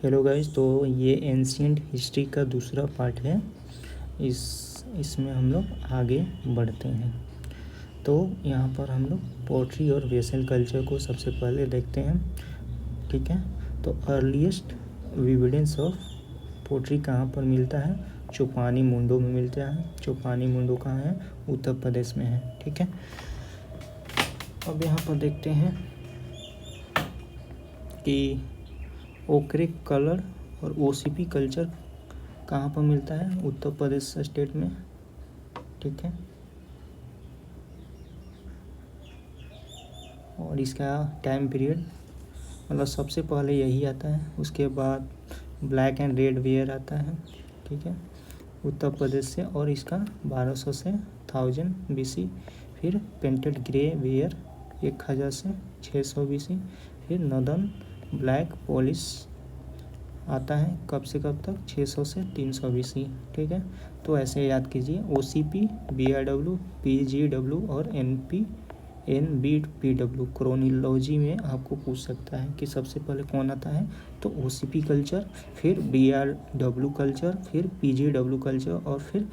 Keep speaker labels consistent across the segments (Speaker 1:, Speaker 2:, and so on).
Speaker 1: Hello guys, तो ये ancient history का दूसरा पार्ट है। इसमें हम लोग आगे बढ़ते हैं। तो यहाँ पर हम लोग पोट्री और वेसल कल्चर को सबसे पहले देखते हैं। ठीक है, तो अर्लीस्ट एविडेंस ऑफ पोट्री कहाँ पर मिलता है? चौपानी मुंडो में मिलता है। चौपानी मुंडो कहाँ है? उत्तर प्रदेश में है। ठीक है, अब यहाँ पर देखते हैं कि ओक्रे कलर और ओसीपी कल्चर कहाँ पर मिलता है? उत्तर प्रदेश स्टेट में। ठीक है, और इसका टाइम पीरियड मतलब सबसे पहले यही आता है, उसके बाद ब्लैक एंड रेड वेयर आता है। ठीक है, उत्तर प्रदेश से, और इसका 1200 से 1000 BC। फिर पेंटेड ग्रे वेयर 1000 से 600 BC। फिर नॉर्दर्न ब्लैक पॉलिश आता है कब से कब तक? 600 से 300 BC। ठीक है, तो ऐसे याद कीजिए OCP, BRW, PGW और NBPW। क्रोनोलॉजी में आपको पूछ सकता है कि सबसे पहले कौन आता है, तो OCP कल्चर, फिर BRW कल्चर, फिर PGW कल्चर और फिर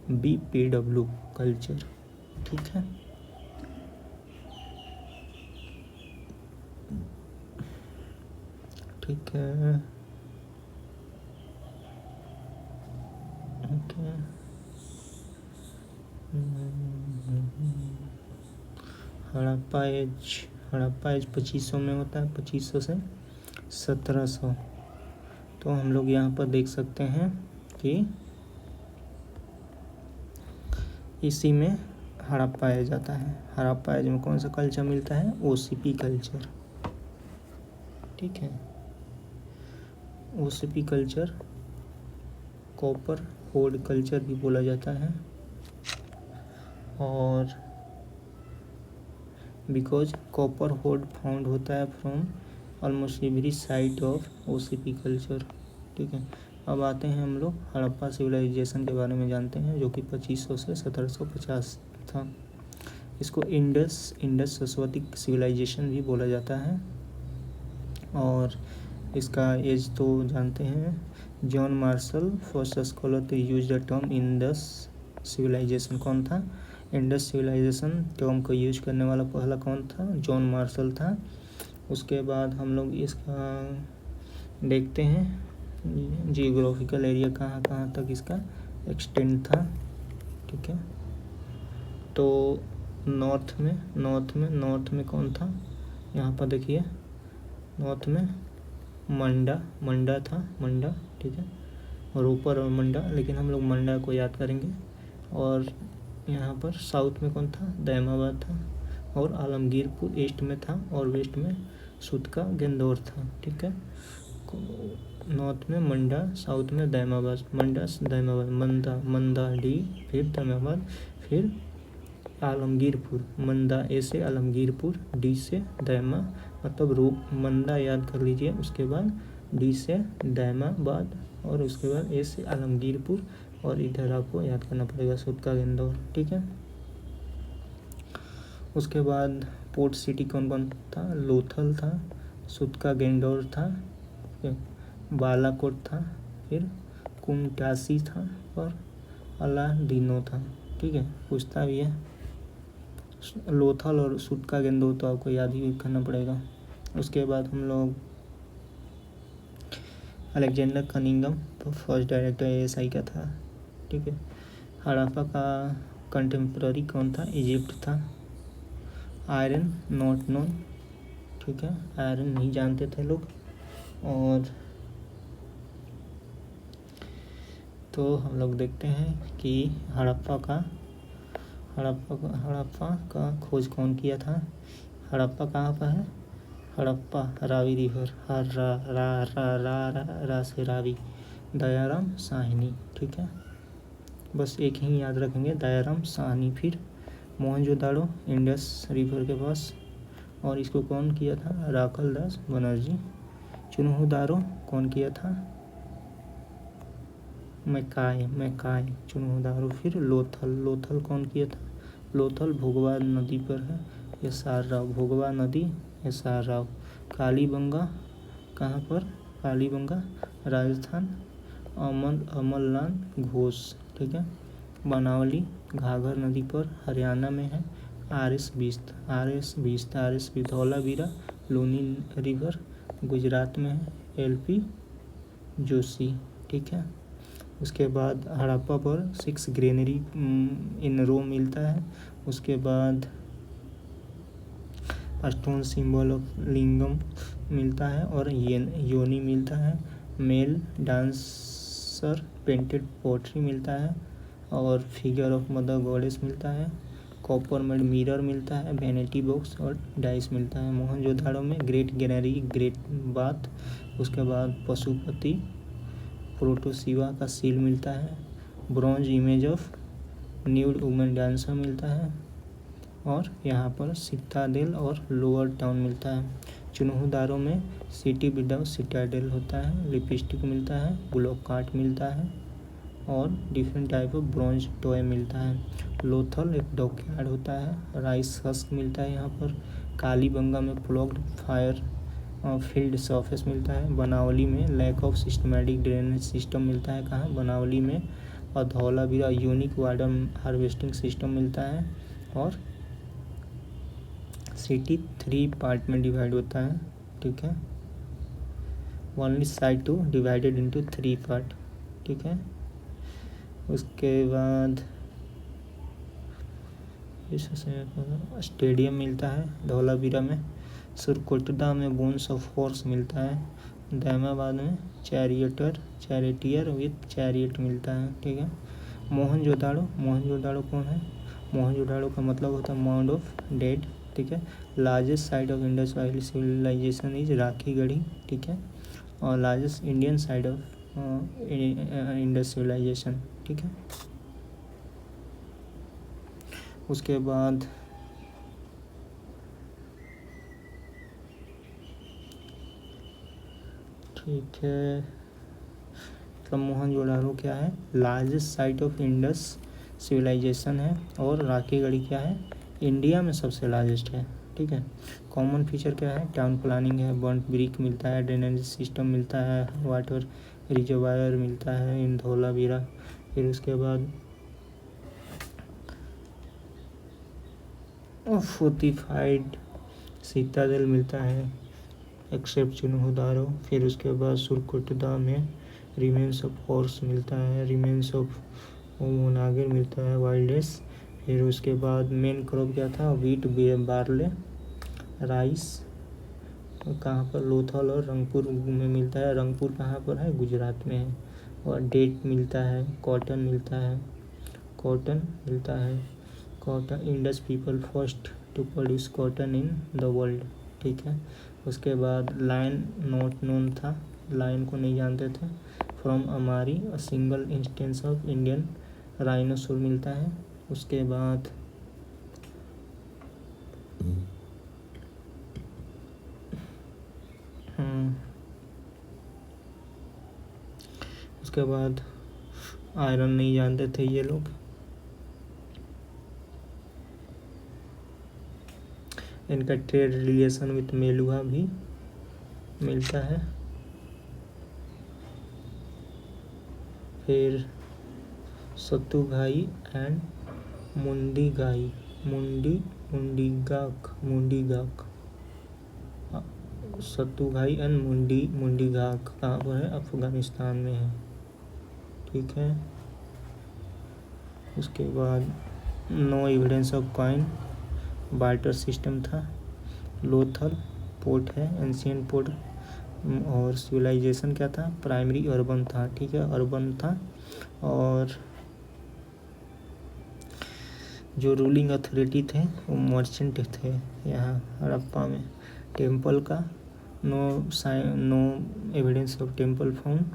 Speaker 1: NBPW कल्चर। ठीक है, ठीक है, ओके। हड़प्पा एज 2500 में होता है, 2500 से 1700। तो हम लोग यहाँ पर देख सकते हैं कि इसी में हड़प्पा एज आता है। हड़प्पा एज में कौन सा कल्चर मिलता है? OCP culture. ठीक है, OCP कल्चर कॉपर होड कल्चर भी बोला जाता है, और बिकॉज कॉपर होड फाउंड होता है from almost every site of OCP culture. ठीक है, अब आते हैं हम लोग हड़प्पा सिविलाइजेशन के बारे में जानते हैं, जो कि 2500 से 1750 था। इसको इंडस सरस्वती सिविलाइजेशन भी बोला जाता है, और इसका एज तो जानते हैं। John Marshall first scholar to use the term Indus civilisation. कौन था? इंडस सिविलाइजेशन टर्म को यूज करने वाला पहला कौन था? जॉन मार्शल था। उसके बाद हम लोग इसका देखते हैं जियोग्राफिकल एरिया कहाँ कहाँ तक इसका एक्सटेंड था। ठीक है, तो नॉर्थ में कौन था? यहाँ पर देखिए, नॉर्थ में मंडा था। ठीक है, रोपर और मंडा, लेकिन हम लोग मंडा को याद करेंगे। और यहाँ पर साउथ में कौन था? दैमाबाद था, और आलमगीरपुर ईस्ट में था, और वेस्ट में सुतका गेंदौर था। ठीक है, नॉर्थ में मंडा, साउथ में दैमाबाद। मंदा डी, फिर दैमाबाद, फिर आलमगीरपुर। मंदा ए से आलमगीरपुर, डी से दैमा, मतलब रूप मंदा याद कर लीजिए। उसके बाद डी से दैमाबाद, और उसके बाद ए से आलमगीरपुर, और इधर आपको याद करना पड़ेगा सुतका गेंदौर। ठीक है, उसके बाद पोर्ट सिटी कौन कौन था? लोथल था, सुतका गेंदौर था, बालाकोट था, फिर कुमटासी था, और अलादीनो था। ठीक है, पूछता भी है। लोथल और सुतका गेंदौर तो आपको याद ही करना पड़ेगा। उसके बाद हम लोग Alexander Cunningham first director ASI का था। ठीक है, हड़प्पा का कंटेम्प्ररी कौन था? इजिप्ट था। Iron not known. ठीक है, आयरन नहीं जानते थे लोग। और तो हम लोग देखते हैं कि हड़प्पा का खोज कौन किया था? हड़प्पा कहाँ पर है? हड़प्पा रावी रिवर, रा से रावी, दयाराम साहनी। ठीक है, बस एक ही याद रखेंगे, दयाराम साहनी। फिर मोहनजोदाड़ो इंडस रिवर के पास, और इसको कौन किया था? राखल दास बनर्जी। चुनहुदारो कौन किया था? मैकाय चुनहुदारो। फिर लोथल कौन किया था? लोथल भोगवा नदी पर है, SR राव। भोगवा नदी SR राव। कालीबंगा कहाँ पर? कालीबंगा राजस्थान, अमरलान घोष, ठीक है। बनावली घाघर नदी पर हरियाणा में है। आर.एस. धौलावीरा लूनी रिवर गुजरात में है। एल.पी. जोशी, ठीक है। उसके बाद हड़प्पा पर 6 ग्रेनरी इन रो मिलता है। उसके बाद स्टोन सिंबल ऑफ लिंगम मिलता है और योनि मिलता है। मेल डांसर पेंटेड पोट्री मिलता है और फिगर ऑफ मदर गॉडेस मिलता है। कॉपर मेड मिरर मिलता है। वैनिटी बॉक्स और डाइस मिलता है। मोहनजोदाड़ो में ग्रेट ग्रेनरी, ग्रेट बाथ, उसके बाद पशुपति प्रोटोसिवा का सील मिलता है। Bronze image of nude women dancer मिलता है और यहाँ पर सिताडेल और लोअर टाउन मिलता है। चुनहुदारो में सिटी विदाउट सिटाडेल होता है। लिपस्टिक मिलता है। ब्लॉक कार्ट मिलता है और different type of bronze toy मिलता है। लोथल एक डॉकयार्ड होता है। राइस हस्क मिलता है यहाँ पर। कालीबंगा में फ्लॉग्ड फायर फील्ड सरफेस मिलता है। बनावली में lack of systematic drainage system मिलता है। कहाँ? बनावली में। और Dholavira unique water harvesting system मिलता है। और सिटी 3 पार्ट में डिवाइड होता है, ठीक है। Only side 2 divided into 3 part, ठीक है। उसके बाद स्टेडियम मिलता है धौलावीरा में। सुरकोटदा में बोन्स ऑफ हॉर्स मिलता है। दैमाबाद में चैरिटियर विथ चैरियट मिलता है, ठीक है। मोहनजोदाड़ो कौन है? मोहनजोदाड़ो का मतलब होता है माउंड ऑफ डेड, ठीक है। Largest site of Indus valley civilization is Rakhigarhi, ठीक है। और largest Indian site of Indus civilization, ठीक है। उसके बाद ठीक है, तो मोहनजोदाड़ो क्या है? Largest site of Indus civilization है। और राखीगढ़ी क्या है? इंडिया में सबसे लार्जेस्ट है, ठीक है। कॉमन फीचर क्या है? टाउन प्लानिंग है। बर्न्ट ब्रिक मिलता है। ड्रेनेज सिस्टम मिलता है। वाटर रिजर्वायर मिलता है इन धौलावीरा। फिर उसके बाद फोर्टिफाइड सिटाडेल मिलता है एक्सेप्ट चुनहुदारो। फिर उसके बाद सुरकोटदा में रिमेन्स ऑफ हॉर्स मिलता है। रिमेन्स ऑफ मोनागर मिलता है, वाइल्डेस। फिर उसके बाद मेन क्रॉप क्या था? Wheat, barley, rice. कहाँ पर? लोथल और रंगपुर में मिलता है। रंगपुर कहाँ पर है? गुजरात में है। और डेट मिलता है। कॉटन मिलता है। Cotton Indus people first to produce cotton in the world, ठीक है। उसके बाद लायन नॉट नोन था, लायन को नहीं जानते थे। From Amri a single instance of Indian rhinoceros मिलता है। उसके बाद आयरन नहीं जानते थे ये लोग। इनका ट्रेड रिलेशन विथ मेलुहा भी मिलता है। फिर सतुघाई एंड मुंडीगाक सतुघाई एंड मुंडीगाक कहाँ पर है? अफगानिस्तान में है, ठीक है। उसके बाद no evidence of coin, barter system था। लोथल पोर्ट है, एंशियंट पोर्ट। और सिविलाइजेशन क्या था? प्राइमरी अर्बन था, ठीक है, अर्बन था। और जो रूलिंग अथॉरिटी थे वो मर्चेंट थे यहाँ हड़प्पा में। टेम्पल का no evidence of temple found.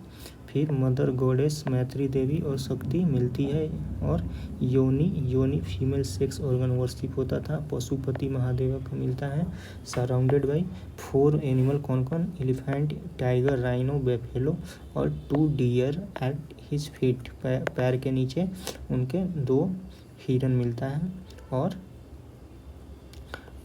Speaker 1: फिर मदर गॉडेस मैत्री देवी और शक्ति मिलती है। और योनि फीमेल सेक्स ऑर्गन वर्शिप होता था। पशुपति महादेव का मिलता है। सराउंडेड बाई 4 एनिमल, कौन? एलिफेंट, टाइगर, राइनो, बेफेलो और 2 डियर एट हिज फीट, पैर के नीचे उनके 2 हिरन मिलता है। और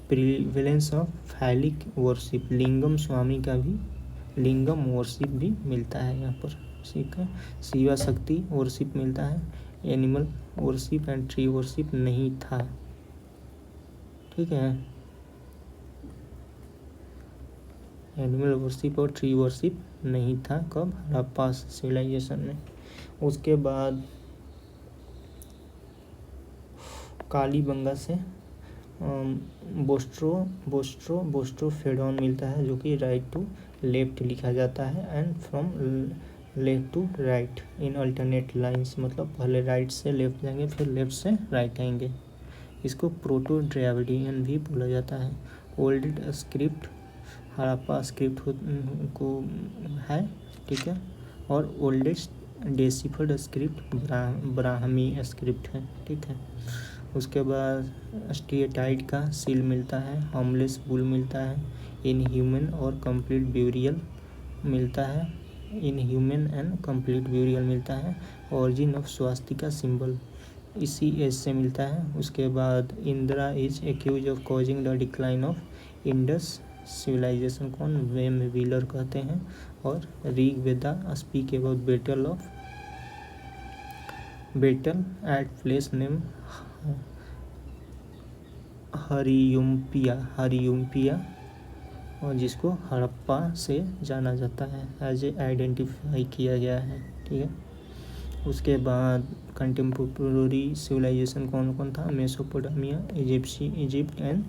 Speaker 1: प्रिवेलेंस ऑफ फैलिक वर्शिप, लिंगम स्वामी का भी लिंगम वर्शिप भी मिलता है यहाँ पर, ठीक है। शिवा शक्ति वर्शिप मिलता है, animal worship and tree worship नहीं था, ठीक है। एनिमल वर्शिप और ट्री वर्शिप नहीं था कब, हड़प्पा सिविलाइजेशन में। उसके बाद कालीबंगा से बोस्ट्रोफेडॉन मिलता है, जो कि राइट टू लेफ्ट लिखा जाता है, and from left to right in alternate lines, मतलब पहले राइट से लेफ्ट जाएंगे फिर लेफ्ट से राइट आएंगे। इसको प्रोटो ड्राविडियन भी बोला जाता है। ओल्ड स्क्रिप्ट हड़प्पा स्क्रिप्ट को है, ठीक है, और oldest deciphered script Brahmi script है, ठीक है। उसके बाद स्टीएटाइड का सील मिलता है, होमलेस बुल मिलता है, इनह्यूमन और कंप्लीट ब्यूरियल मिलता है, इनह्यूमन एंड कंप्लीट ब्यूरियल मिलता है। ऑरिजिन ऑफ स्वास्तिका सिंबल इसी एज से मिलता है। उसके बाद Indra is accuse of causing the decline of Indus civilisation, कौन, वेम व्हीलर कहते हैं। और Rig Veda speak about battle at place name Hariyupiya, और जिसको हड़प्पा से जाना जाता है, एज ए आइडेंटिफाई किया गया है, ठीक है। उसके बाद कंटेम्पोरेरी सिविलाइजेशन कौन कौन था, मेसोपोटामिया, इजिप्ट एंड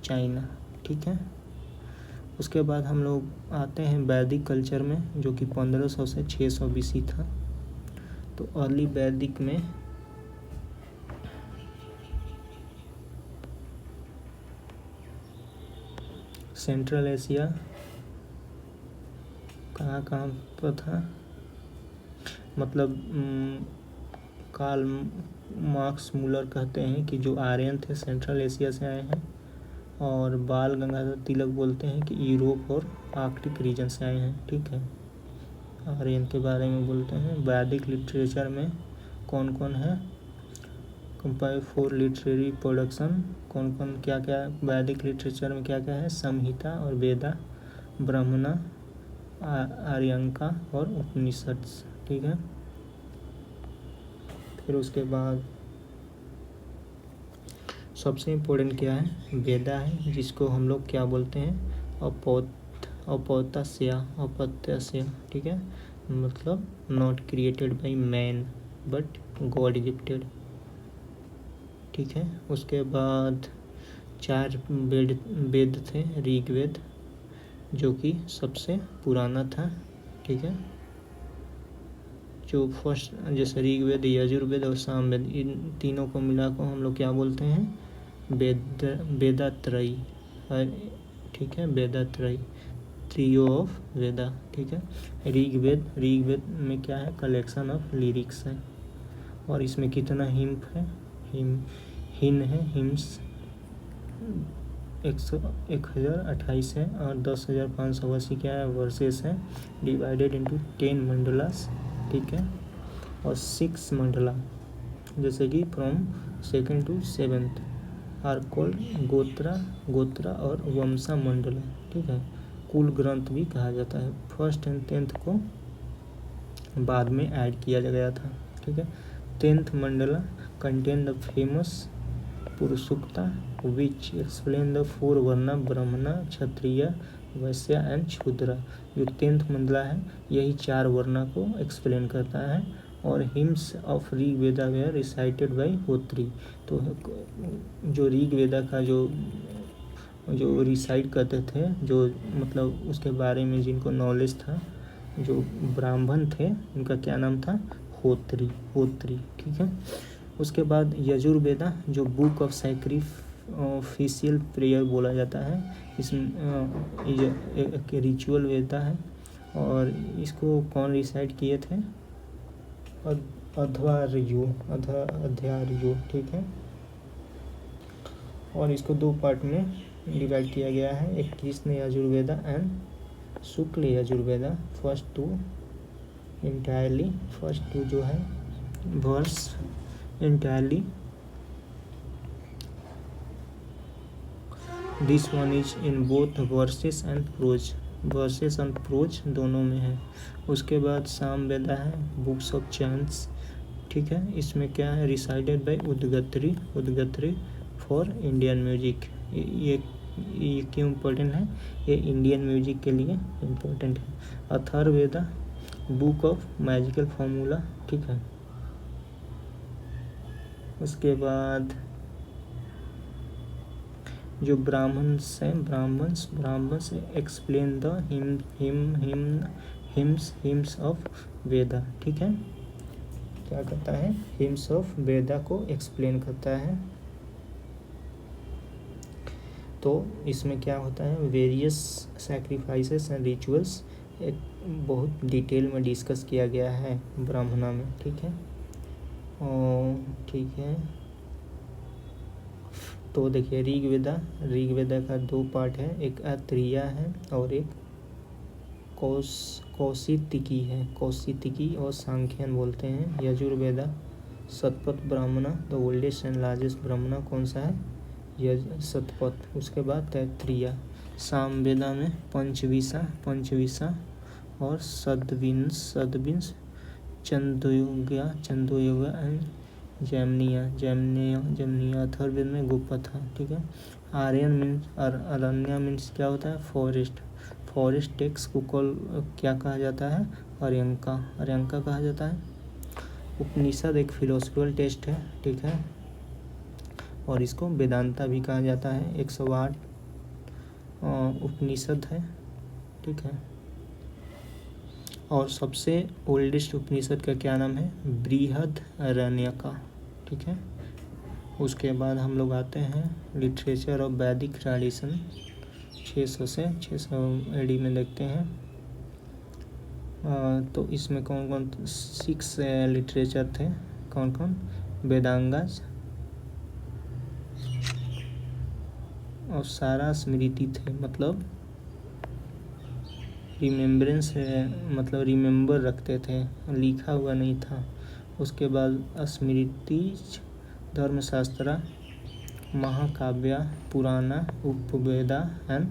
Speaker 1: चाइना, ठीक है। उसके बाद हम लोग आते हैं वैदिक कल्चर में, जो कि 1500 से 600 BC था। तो अर्ली वैदिक में सेंट्रल एशिया कहाँ पर था, मतलब कार्ल मार्क्स मूलर कहते हैं कि जो आर्यन थे सेंट्रल एशिया से आए हैं, और बाल गंगाधर तिलक बोलते हैं कि यूरोप और आर्कटिक रीजन से आए हैं, ठीक है। आर्यन के बारे में बोलते हैं। वैदिक लिटरेचर में कौन कौन है, कंपाइल फॉर लिटरेरी प्रोडक्शन, कौन कौन क्या क्या वैदिक लिटरेचर में क्या क्या है, संहिता और वेदा, ब्राह्मणा, आर्यंका और उपनिषद, ठीक है। फिर उसके बाद सबसे इम्पोर्टेंट क्या है, वेदा है, जिसको हम लोग क्या बोलते हैं, अपत्यस्य, ठीक है, मतलब not created by man but God gifted, ठीक है। उसके बाद 4 वेद थे, ऋग्वेद जो कि सबसे पुराना था, ठीक है। जो फर्स्ट, जैसे ऋग्वेद, यजुर्वेद और सामवेद, इन तीनों को मिला को हम लोग क्या बोलते हैं, वेदात्रयी, ठीक है, वेदात्रयी, ट्रियो ऑफ वेदा, ठीक है। ऋग्वेद में क्या है, कलेक्शन ऑफ लिरिक्स है, और इसमें कितना हिम है, हिन है, हिम्स 1028 है, और 10,580 क्या है, वर्सेस है, डिवाइडेड इंटू 10 मंडलास, ठीक है। और 6 मंडला, जैसे कि from 2nd to 7th are called गोत्रा और वंशा मंडला, ठीक है। कुल ग्रंथ भी कहा जाता है। 1st and 10th को बाद में ऐड किया गया था, ठीक है। 10th mandala contain the famous Purushasukta which explain the 4 varna, ब्राह्मण, क्षत्रिय, वैश्य एंड शूद्र। जो 10th मंडला है यही 4 वर्णा को एक्सप्लेन करता है, और hymns of Rig Veda were recited by hotri. तो जो ऋग वेदा का जो रिसाइट करते थे, जो मतलब उसके बारे में जिनको नॉलेज था, जो ब्राह्मण थे, उनका क्या नाम था, होत्री, ठीक है। उसके बाद यजुर्वेदा, जो बुक ऑफ सैक्रिफिशियल प्रेयर बोला जाता है, इसमें एक रिचुअल वेदा है, और इसको कौन रिसाइट किए थे, अध्वर्यु, ठीक है। और इसको 2 पार्ट में डिवाइड किया गया है, एक Krishna Yajurveda and Shukla Yajurveda. First two जो है verse entirely, this one is in both verses and prose, verses और प्रोज दोनों में है। उसके बाद सामवेदा है, बुक्स ऑफ चांस, ठीक है। इसमें क्या है, recited by udgatri for Indian music. ये क्यों इम्पोर्टेंट है, ये इंडियन म्यूजिक के लिए इम्पोर्टेंट है। Atharvaveda book of magical formula, ठीक है। उसके बाद जो ब्राह्मण्स हैं, Brahmanas explain the hymns of Veda, ठीक है। क्या करता है, हिम्स ऑफ वेदा को एक्सप्लेन करता है। तो इसमें क्या होता है, वेरियस सैक्रिफाइसेस एंड रिचुअल्स एक बहुत डिटेल में डिस्कस किया गया है ब्राह्मणा में, ठीक है। ठीक है, तो देखिए ऋग्वेदा का 2 पार्ट है, एक आत्रेय है और एक कौशितिकी है। कौशितिकी और सांख्यन बोलते हैं। यजुर्वेदा शतपथ ब्राह्मणा, द ओल्डेस्ट एंड लार्जेस्ट ब्राह्मणा कौन सा है, शतपथ। उसके बाद तैत्तिरीय। सामवेदा में पंचविसा और सदविंश चंदोयोगा एंड जैमिनिया। अथर्ववेद में गुप्ता, ठीक है। अरण्या मीन्स क्या होता है, फॉरेस्ट टेक्स्ट को क्या कहा जाता है, अर्यंका कहा जाता है। उपनिषद एक फिलोसफिकल टेस्ट है, ठीक है, और इसको वेदांता भी कहा जाता है। 108 उपनिषद है, ठीक है। और सबसे ओल्डेस्ट उपनिषद का क्या नाम है, बृहदारण्यका, ठीक है। उसके बाद हम लोग आते हैं लिटरेचर ऑफ वैदिक ट्रेडिशन, 600 से 600 AD में देखते हैं। तो इसमें कौन कौन 6 लिटरेचर थे, कौन कौन, वेदांगास और सारा स्मृति थे, मतलब रिमेम्बरेंस है, मतलब रिमेम्बर रखते थे, लिखा हुआ नहीं था। उसके बाद स्मृति, धर्मशास्त्रा, महाकाव्या, पुराना, उपवेदा एंड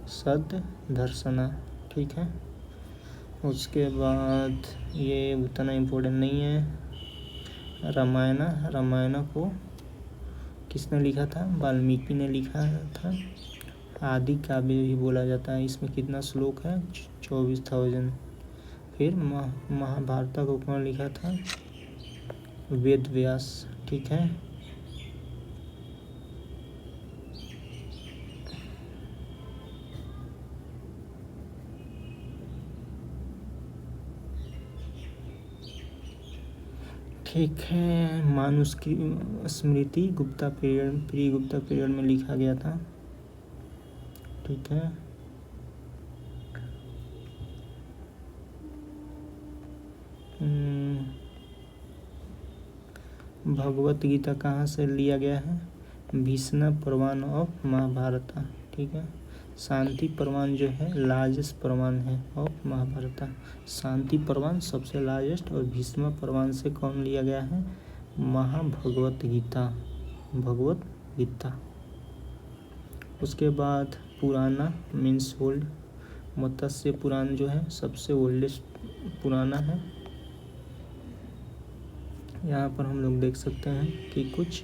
Speaker 1: सद्दर्शना, ठीक है। उसके बाद ये उतना इम्पोर्टेंट नहीं है। रामायण को किसने लिखा था, वाल्मीकि ने लिखा था। आदि काव्य भी बोला जाता है। इसमें कितना श्लोक है, 24,000। फिर महाभारत को कौन लिखा था, वेद व्यास, ठीक है। ठीक है, स्मृति गुप्ता पीरियड में लिखा गया था, ठीक है। भगवत गीता कहाँ से लिया गया है, भीष्म परवान ऑफ महाभारत, ठीक है। शांति परवान जो है लार्जेस्ट परवान है ऑफ महाभारत। शांति परवान सबसे लार्जेस्ट, और भीष्म परवान से कौन लिया गया है, भगवत गीता। उसके बाद पुराना मीन्स ओल्ड, मत्स्य पुराण जो है सबसे ओल्डेस्ट पुराना है। यहाँ पर हम लोग देख सकते हैं कि कुछ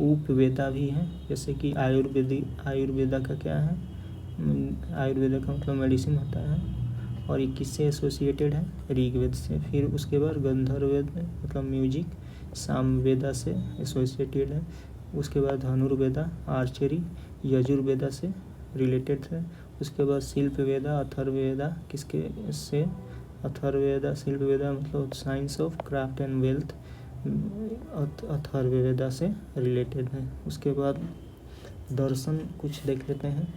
Speaker 1: उपवेदा भी हैं, जैसे कि आयुर्वेदा का क्या है, आयुर्वेदा का मतलब मेडिसिन होता है, और ये किससे एसोसिएटेड है, ऋग्वेद से। फिर उसके बाद गंधर्ववेद मतलब म्यूजिक, सामवेदा से एसोसिएटेड है। उसके बाद धनुर्वेदा आर्चरी, यजुर्वेदा से रिलेटेड है। उसके बाद शिल्पवेदा, अथर्ववेदा किसके से, शिल्पवेदा मतलब science of craft and wealth, Atharvaveda से रिलेटेड है। उसके बाद दर्शन कुछ देख लेते हैं।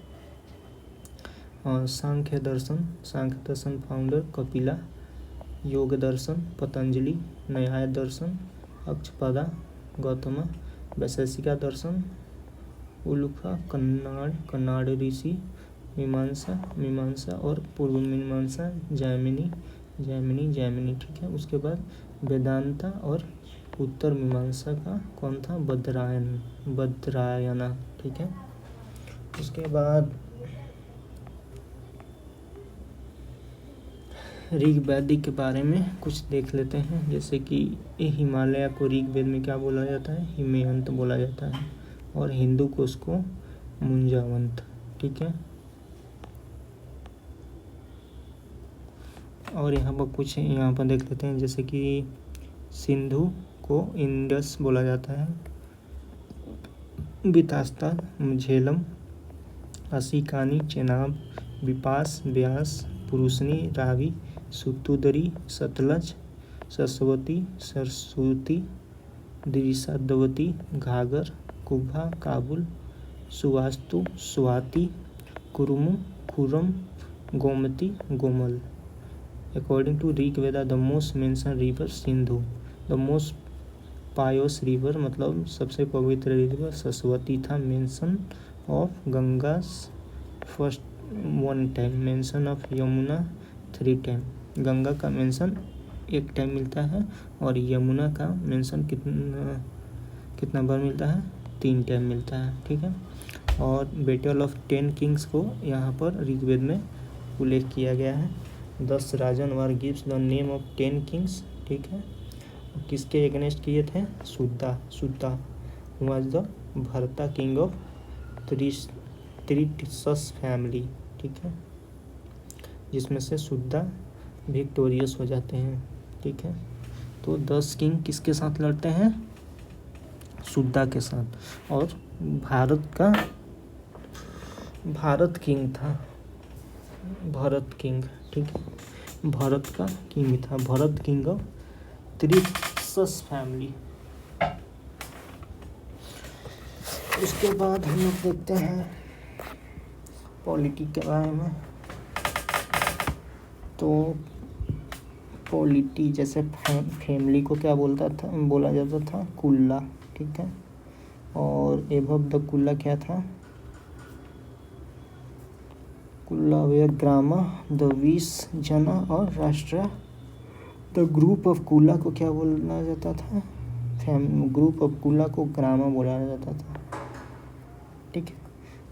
Speaker 1: सांख्य दर्शन फाउंडर कपिला, योग दर्शन पतंजलि, न्याय दर्शन अक्षपदा गौतम, वैशेषिका दर्शन उल्फा कन्नाड ऋषि, मीमांसा और पूर्व मीमांसा जैमिनी, ठीक है। उसके बाद वेदांता और उत्तर मीमांसा का कौन था, बद्रायना, ठीक है। उसके बाद ऋग्वेदिक के बारे में कुछ देख लेते हैं। जैसे कि हिमालय को ऋग्वेद में क्या बोला जाता है? हिमयंत बोला जाता है, और हिंदू को उसको मुंजावंत। ठीक है, और यहाँ पर कुछ यहाँ पर देख लेते हैं। जैसे कि सिंधु को इंडस बोला जाता है, Vitasta Jhelum, Asikni Chenab, Vipas Beas, Parushni Ravi, Shutudri Sutlej, Saraswati Saraswati, Drishadvati Ghaggar, Kubha Kabul, Suvastu Swat, Krumu Kurram, Gomati Gomal. According to Rig Veda, the most mentioned river Sindhu, the most pious river मतलब सबसे पवित्र रिवर सरस्वती था। Mention of Ganga first 1 time, mention of Yamuna 3 time. Ganga का मेंशन 1 टाइम मिलता है, और यमुना का मेंशन कितना बार मिलता है? 3 टाइम मिलता है। ठीक है, और बैटल ऑफ 10 किंग्स को यहाँ पर ऋग्वेद में उल्लेख किया गया है। 10 rajan war gives the name of 10 kings. ठीक है, किसके एगेंस्ट किए थे? Sudas was the Bharata king of Tritsus family. ठीक है, जिसमें से सुद्धा विक्टोरियस हो जाते हैं। ठीक है, तो 10 किंग किसके साथ लड़ते हैं? सुद्धा के साथ। और भारत किंग था, भरत किंग। ठीक है, भरत का किंग था, Bharat king of Tritsus family. उसके बाद हम लोग देखते हैं पॉलिटी के बारे में। तो पॉलिटी जैसे फैमिली को क्या बोला जाता था? कुल्ला। ठीक है, और एबव द कुल्ला क्या था? कुल्ला वे ग्रामा द 20 जना और राष्ट्र। द ग्रुप ऑफ कुल्ला को क्या बोला जाता था? ग्रुप ऑफ कुल्ला को ग्रामा बोला जाता था। ठीक है,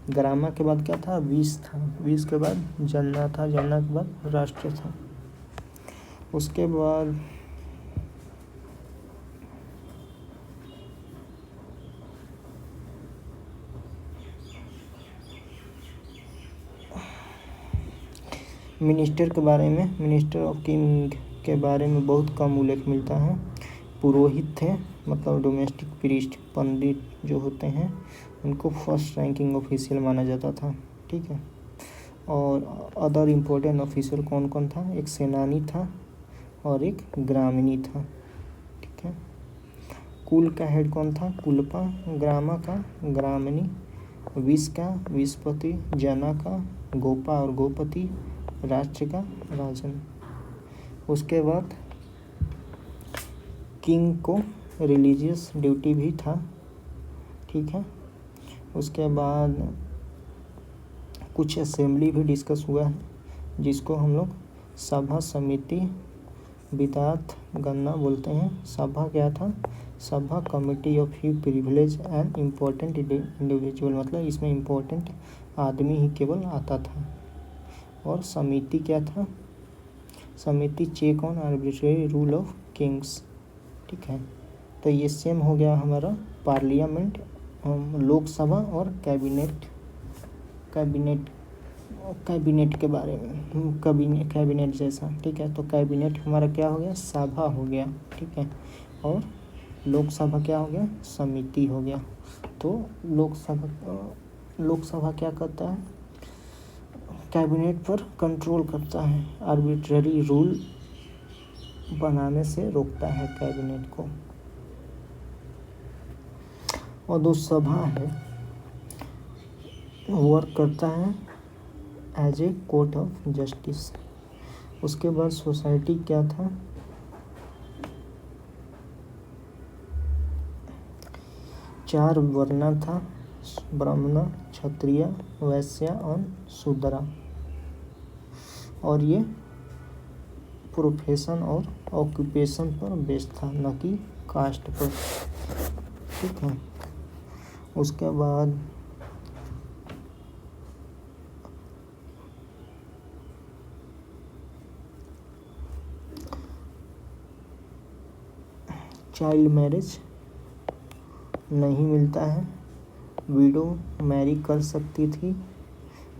Speaker 1: ग्रामा के बाद क्या था? 20 था, 20 के बाद जना था, जना के बाद राष्ट्र था। उसके बाद मिनिस्टर के बारे में, मिनिस्टर ऑफ किंग के बारे में बहुत कम उल्लेख मिलता है। पुरोहित थे, मतलब डोमेस्टिक प्रीस्ट, पंडित जो होते हैं उनको फर्स्ट रैंकिंग ऑफिशियल माना जाता था। ठीक है, और अदर इम्पोर्टेंट ऑफिशियल कौन कौन था? एक सेनानी था और एक ग्रामिणी था। ठीक है, कुल का हेड कौन था? कुलपा, ग्रामा का ग्रामिणी, विष का विषपति, जना का गोपा और गोपति, राष्ट्र का राजन। उसके बाद किंग को रिलीजियस ड्यूटी भी था। ठीक है, उसके बाद कुछ असेंबली भी डिस्कस हुआ है, जिसको हम लोग सभा, समिति, बितात, गन्ना बोलते हैं। सभा क्या था? सभा committee of few privilege and important individual, मतलब इसमें इम्पोर्टेंट आदमी ही केवल आता था। और समिति क्या था? Samiti check on arbitrary rule of kings. ठीक है, तो ये सेम हो गया हमारा पार्लियामेंट, लोकसभा और कैबिनेट के बारे में, कैबिनेट जैसा। ठीक है, तो कैबिनेट हमारा क्या हो गया? सभा हो गया। ठीक है, और लोकसभा क्या हो गया? समिति हो गया। तो लोकसभा क्या करता है? कैबिनेट पर कंट्रोल करता है, आर्बिट्ररी रूल बनाने से रोकता है कैबिनेट को। और जो सभा है वर्क करता है as a court of justice. उसके बाद सोसाइटी क्या था? चार वर्ण था, ब्राह्मण, क्षत्रिय, वैश्य और शूद्र। और ये प्रोफेशन और ऑक्यूपेशन पर बेस्ड था, न कि कास्ट पर। ठीक है, उसके बाद चाइल्ड मैरिज नहीं मिलता है। विडो मैरी कर सकती थी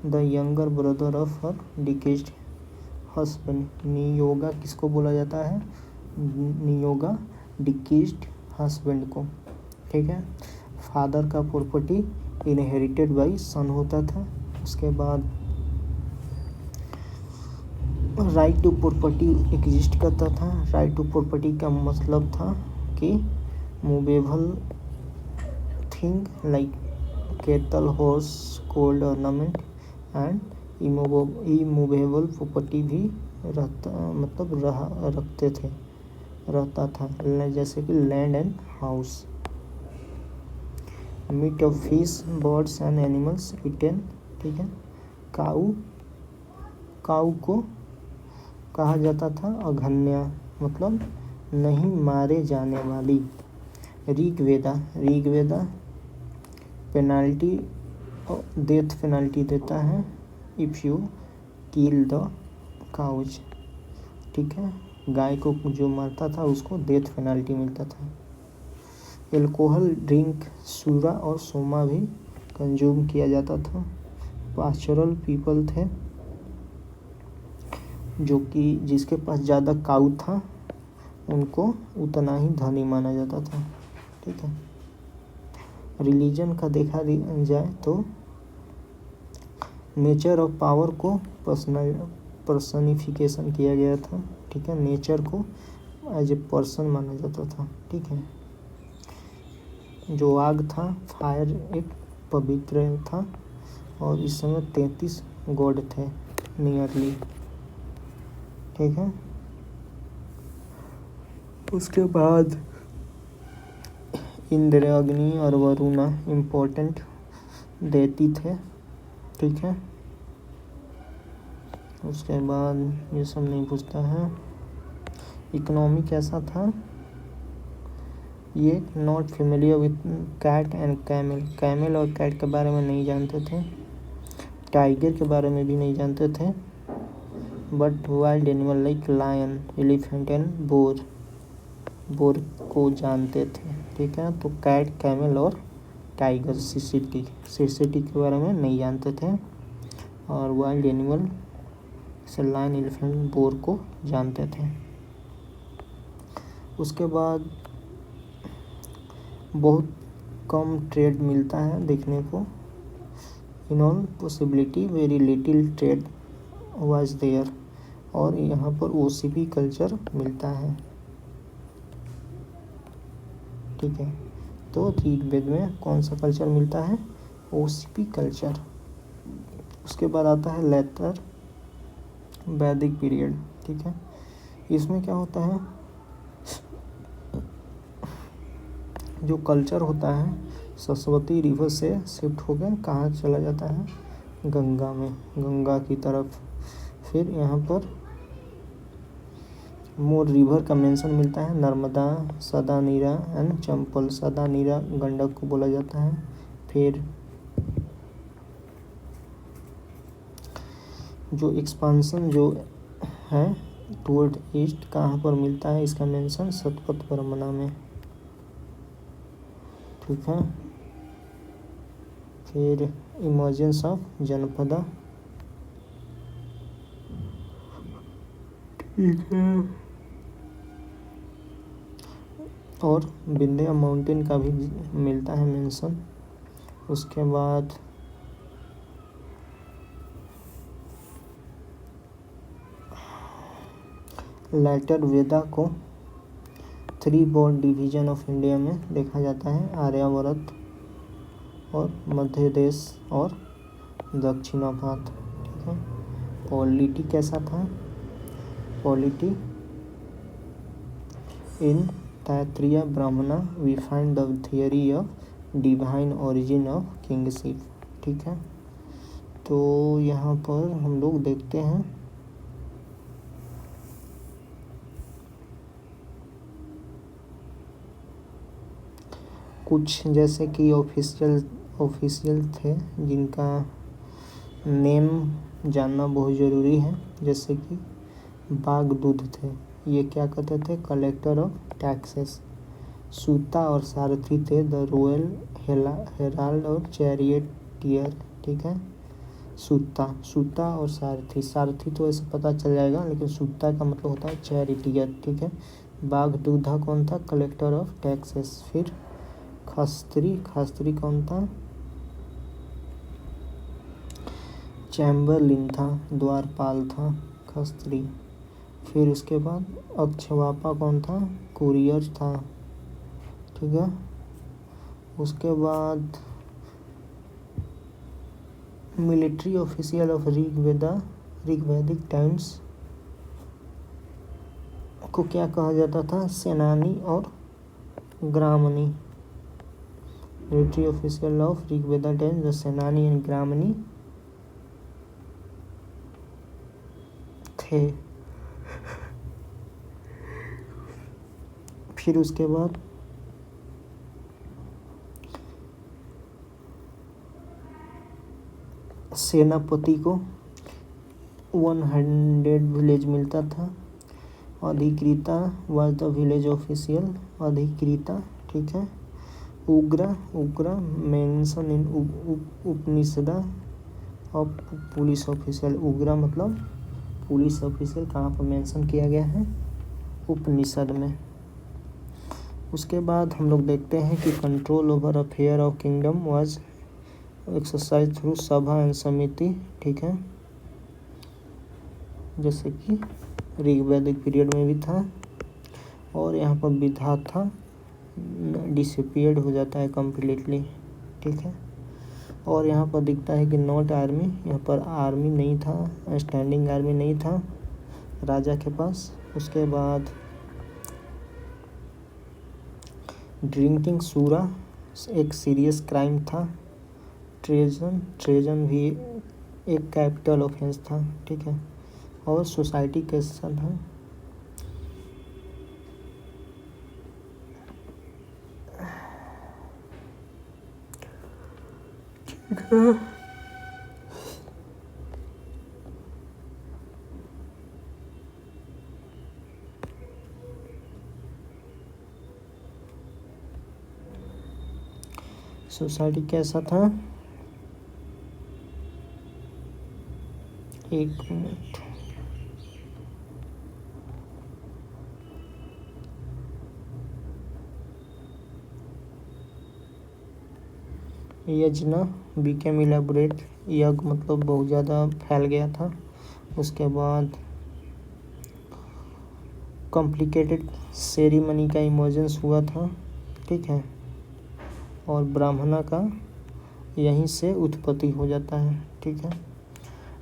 Speaker 1: the younger brother of her deceased husband. Niyoga किसको बोला जाता है? नियोगा डिकेस्ड हस्बैंड को, ठीक है। फादर का प्रॉपर्टी इनहेरिटेड बाई सन होता था। उसके बाद राइट टू प्रॉपर्टी एग्जिस्ट करता था। राइट टू प्रॉपर्टी का मतलब था कि movable thing like cattle, horse, gold ornament and immovable property भी रहता था, जैसे कि land and house. Meat of fish, birds and animals eaten, ठीक है। काऊ को कहा जाता था अघन्य, मतलब नहीं मारे जाने वाली। ऋग्वेदा पेनाल्टी, डेथ पेनाल्टी देता है if you kill the cows, ठीक है। गाय को जो मारता था उसको डेथ पेनाल्टी मिलता था। एल्कोहल ड्रिंक सूरा और सोमा भी कंज्यूम किया जाता था। पास्चरल पीपल थे, जो कि जिसके पास ज़्यादा काऊ था उनको उतना ही धनी माना जाता था, ठीक है। रिलीजन का देखा जाए तो नेचर ऑफ पावर को पर्सनिफिकेशन किया गया था, ठीक है। नेचर को एज ए पर्सन माना जाता था, ठीक है। जो आग था, फायर एक पवित्र था और इस समय 33 गॉड थे नियरली, ठीक है। उसके बाद इंद्र, अग्नि और वरुणा इम्पोर्टेंट देती थे, ठीक है। उसके बाद ये सब नहीं पूछता है। इकोनॉमी कैसा था? ये not familiar with cat and camel और कैट के बारे में नहीं जानते थे। टाइगर के बारे में भी नहीं जानते थे। But wild animal like lion, elephant and boar को जानते थे, ठीक है। तो कैट, कैमल और टाइगर, सिरसिटी के बारे में नहीं जानते थे। और वाइल्ड एनिमल से लायन, एलिफेंट, बोर को जानते थे। उसके बाद बहुत कम ट्रेड मिलता है देखने को। In all possibility very little trade was there. और यहाँ पर ओसीपी कल्चर मिलता है, ठीक है। तो ऋग्वेद में कौन सा कल्चर मिलता है? OCP culture. उसके बाद आता है लेटर वैदिक पीरियड, ठीक है। इसमें क्या होता है, जो कल्चर होता है सरस्वती रिवर से शिफ्ट होकर कहाँ चला जाता है? गंगा में, गंगा की तरफ। फिर यहाँ पर मोर रिवर का मेंशन मिलता है, नर्मदा, सदानीरा एंड चंपल। सदानीरा गंडक को बोला जाता है। फिर जो एक्सपांसन जो है टुवर्ड ईस्ट कहाँ पर मिलता है, इसका मेंशन सतपथ ब्रह्मणा में, ठीक है। फिर इमर्जेंस ऑफ जनपदा, ठीक है। और विंध्या माउंटेन का भी मिलता है मेंशन। उसके बाद लेटर वेदा को 3 बोर्ड डिवीजन ऑफ इंडिया में देखा जाता है, आर्यावर्त और मध्य देश और दक्षिणाभारत, ठीक है। पॉलिटी कैसा था? Polity in Taittiriya Brahmana we find the theory of divine origin of kingship, ठीक है। तो यहाँ पर हम लोग देखते हैं कुछ, जैसे कि ऑफिशियल थे जिनका नेम जानना बहुत ज़रूरी है, जैसे कि बागदूद थे। ये क्या कहते थे? Collector of taxes. सूता और सारथी थे द रॉयल हेराल्ड और चैरियटियर। ठीक है, सूता और सारथी तो ऐसे पता चल जाएगा, लेकिन सूता का मतलब होता है चैरिटियर। ठीक है, बागदूधा कौन था? Collector of taxes. फिर खस्त्री कौन था? चैम्बरलिन था, द्वारपाल था खस्त्री। फिर उसके बाद अक्षवापा कौन था? कुरियर था। ठीक है, उसके बाद military official of Rigvedic times को क्या कहा जाता था? सेनानी और gramani. Military official of Rigvedic times the senani and gramani थे। फिर उसके बाद सेनापति को 100 विलेज मिलता था। Adhikrita was the village official, adhikrita. ठीक है, ugra mention in Upanishad of police official. Ugra मतलब पुलिस ऑफिशियल, कहाँ पर मेंशन किया गया है? उपनिषद में। उसके बाद हम लोग देखते हैं कि control over affair of kingdom was exercise through सभा एंड समिति। ठीक है, जैसे कि ऋग्वैदिक पीरियड में भी था। और यहाँ पर विधाता डिसअपीयर्ड हो जाता है कम्प्लीटली। ठीक है, और यहाँ पर दिखता है कि नॉट आर्मी, यहाँ पर आर्मी नहीं था, स्टैंडिंग आर्मी नहीं था राजा के पास। उसके बाद ड्रिंकिंग सूरा एक सीरियस क्राइम था। ट्रेजन भी एक कैपिटल ऑफेंस था। ठीक है, और सोसाइटी कैसा था? सोसाइटी कैसा था? एक मिनट, यज्ञ बीकेम इलेबोरेट, यज्ञ मतलब बहुत ज़्यादा फैल गया था। उसके बाद कॉम्प्लिकेटेड सेरेमनी का इमर्जेंस हुआ था। ठीक है, और ब्राह्मणा का यहीं से उत्पत्ति हो जाता है। ठीक है,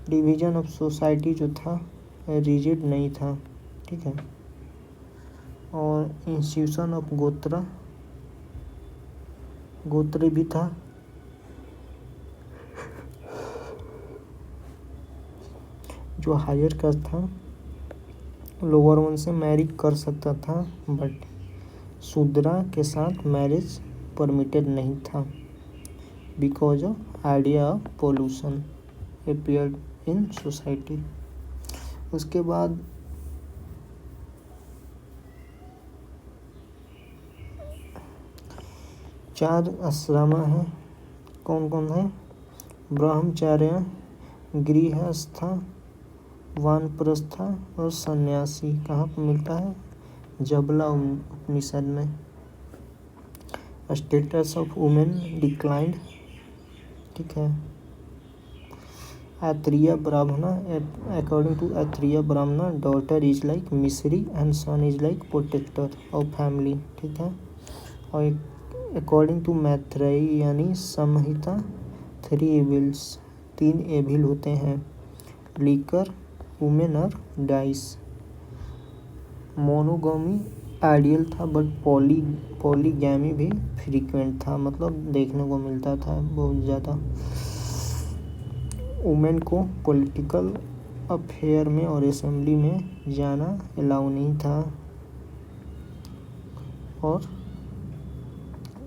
Speaker 1: डिवीजन ऑफ सोसाइटी जो था रिजिड नहीं था। ठीक है, और इंस्टीट्यूशन ऑफ गोत्र भी था। जो हायर कास्ट था लोअर वन से मैरी कर सकता था, बट शूद्रा के साथ मैरिज परमिटेड नहीं था because of idea of pollution appeared in society. उसके बाद चार आश्रम हैं। कौन कौन है? ब्रह्मचर्य, गृहस्थ, वानप्रस्थ और सन्यासी। कहाँ पर मिलता है? जबला उपनिषद में। Status of women declined. ठीक है, Aitareya Brahmana, according to Aitareya Brahmana daughter is like misery and son is like protector of family. ठीक है, और अकॉर्डिंग टू मैत्रेयी यानी संहिता 3 एविल्स, 3 एविल होते हैं, लीकर, वुमेन और डाइस। मोनोगमी आइडियल था, बट पॉलीगैमी भी फ्रीक्वेंट था, मतलब देखने को मिलता था बहुत ज़्यादा। वुमेन को पॉलिटिकल अफेयर में और असेंबली में जाना अलाउ नहीं था। और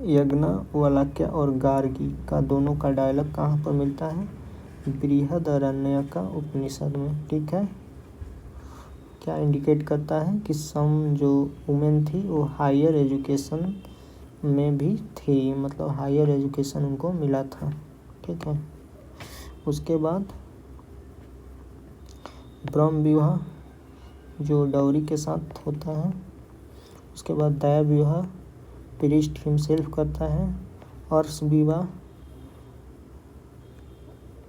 Speaker 1: यज्ञवल्क्य और गार्गी का दोनों का डायलॉग कहाँ पर मिलता है? बृहदारण्यक उपनिषद में। ठीक है, क्या इंडिकेट करता है कि सम जो वुमेन थी वो हायर एजुकेशन में भी थी, मतलब हायर एजुकेशन उनको मिला था। ठीक है, उसके बाद ब्रह्म विवाह जो डाउरी के साथ होता है। उसके बाद दया विवाह प्रीस्ट हिमसेल्फ करता है। अर्श विवाह,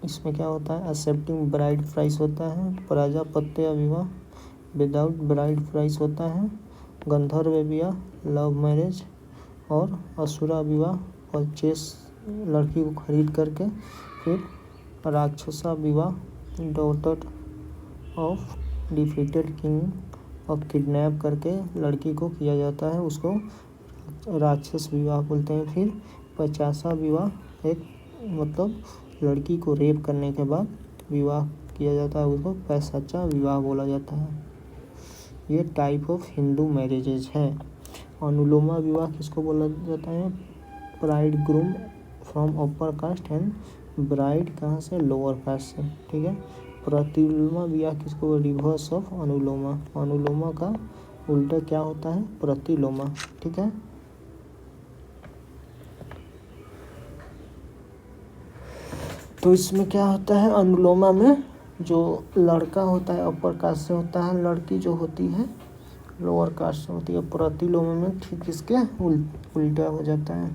Speaker 1: इसमें क्या होता है, एक्सेप्टिंग ब्राइड प्राइस होता है। प्रजापत्य विवाह विदाउट ब्राइड प्राइस होता है। गंधर्व विवाह लव मैरिज। और असुरा विवाह परचेस, लड़की को खरीद करके। फिर राक्षसा विवाह डॉटर ऑफ डिफीटेड किंग और किडनैप करके लड़की को किया जाता है, उसको राक्षस विवाह बोलते हैं। फिर पैचासा विवाह एक मतलब लड़की को रेप करने के बाद विवाह किया जाता है, उसको पैशाचा विवाह बोला जाता है। ये टाइप ऑफ हिंदू मैरिजेज है। अनुलोमा विवाह किसको बोला जाता है, bride groom from upper caste and bride कहाँ से, लोअर कास्ट से। ठीक है, प्रतिलोमा विवाह किसको, रिवर्स ऑफ अनुलोमा। अनुलोमा का उल्टा क्या होता है, प्रतिलोमा। ठीक है, तो इसमें क्या होता है, अनुलोमा में जो लड़का होता है अपर कास्ट से होता है, लड़की जो होती है लोअर कास्ट से होती है। प्रतिलोमा में ठीक इसके उल्टा हो जाता है।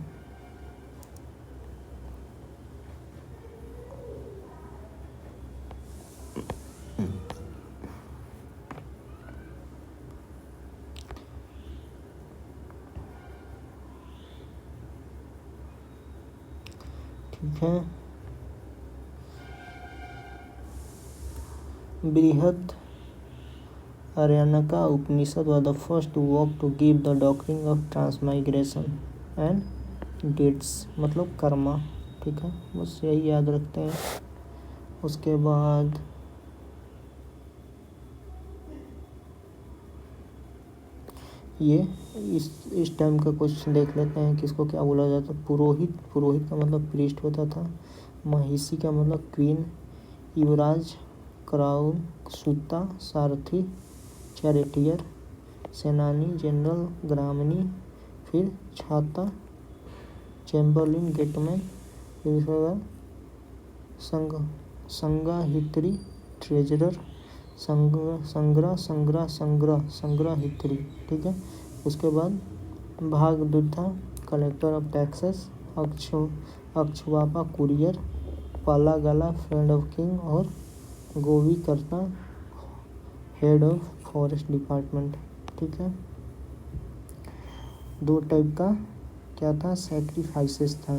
Speaker 1: ठीक है, बृहद आर्यानका उपनिषद was the first work to give the doctrine of transmigration and deeds, मतलब कर्मा। ठीक है, बस यही याद रखते हैं। उसके बाद ये इस टाइम का कुछ देख लेते हैं, किसको क्या बोला जाता है। पुरोहित, पुरोहित का मतलब प्रीस्ट होता था। महिषी का मतलब क्वीन। युवराज क्राउन, सूता सारथी, चैरिटियर सेनानी, जनरल ग्रामनी। फिर छाता चैम्बरलिन, गेटमैन। फिर उसके बाद संगाहित्री ट्रेजरर, संग्रहित्री। ठीक है, उसके बाद bhagadugha collector of taxes. Akshavapa courier. Palagala friend of king. और govikarta head of forest department. ठीक है, दो टाइप का क्या था, सैक्रिफाइसेस था।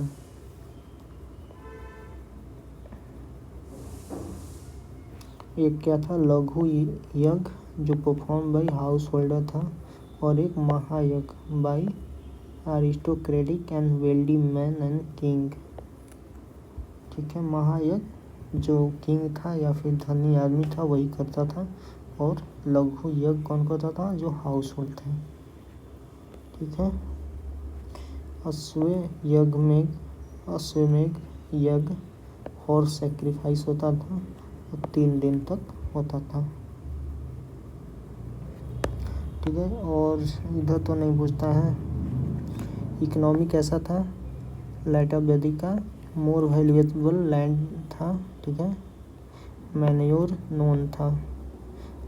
Speaker 1: एक क्या था, लघु यज्ञ जो परफॉर्म बाय हाउस होल्डर था। और एक mahayajna by aristocratic and wealthy man and king. ठीक है, महायज्ञ जो किंग था या फिर धनी आदमी था वही करता था। और लघु यज्ञ कौन करता था, जो हाउस होल्ड थे। ठीक है, अश्वमेघ यज्ञ हॉर्स सेक्रीफाइस होता था और 3 दिन तक होता था। ठीक है, और इधर तो नहीं पूछता है। इकोनॉमी कैसा था, लाइटा वेदिका मोर वैल्यूएबल लैंड था। ठीक है, मैन्योर नोन था।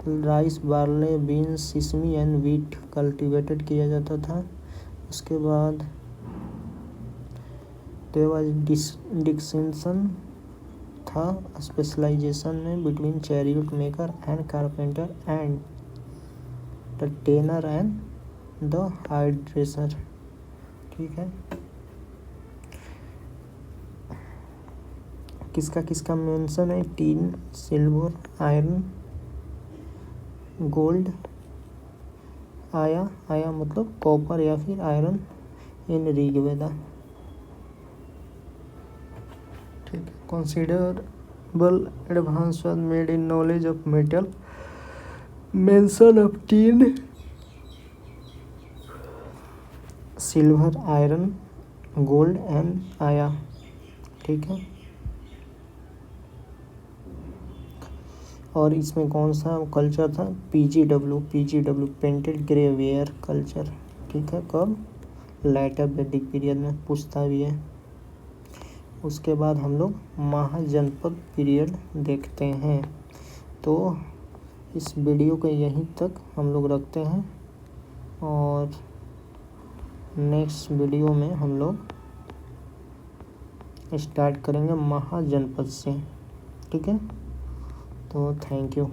Speaker 1: Rice, barley, beans, sesame and wheat cultivated किया जाता था। उसके बाद देयर वाज डिस्टिंक्शन था स्पेशलाइजेशन में between chariot maker and carpenter and the tanner and the hairdresser. ठीक है, किसका किसका मेंशन है, टीन, सिल्वर, आयरन, गोल्ड। आया मतलब कॉपर या फिर आयरन इन ऋग्वेदा। ठीक है, considerable advance was made in knowledge of metal, mention of tin, silver, iron, gold and आया। ठीक है, और इसमें कौन सा कल्चर था, PGW painted grey ware culture. ठीक है, कब लेटर वैदिक पीरियड में पूछता भी है। उसके बाद हम लोग महाजनपद पीरियड देखते हैं। तो इस वीडियो को यहीं तक हम लोग रखते हैं और नेक्स्ट वीडियो में हम लोग स्टार्ट करेंगे महाजनपद से। ठीक है, तो थैंक यू।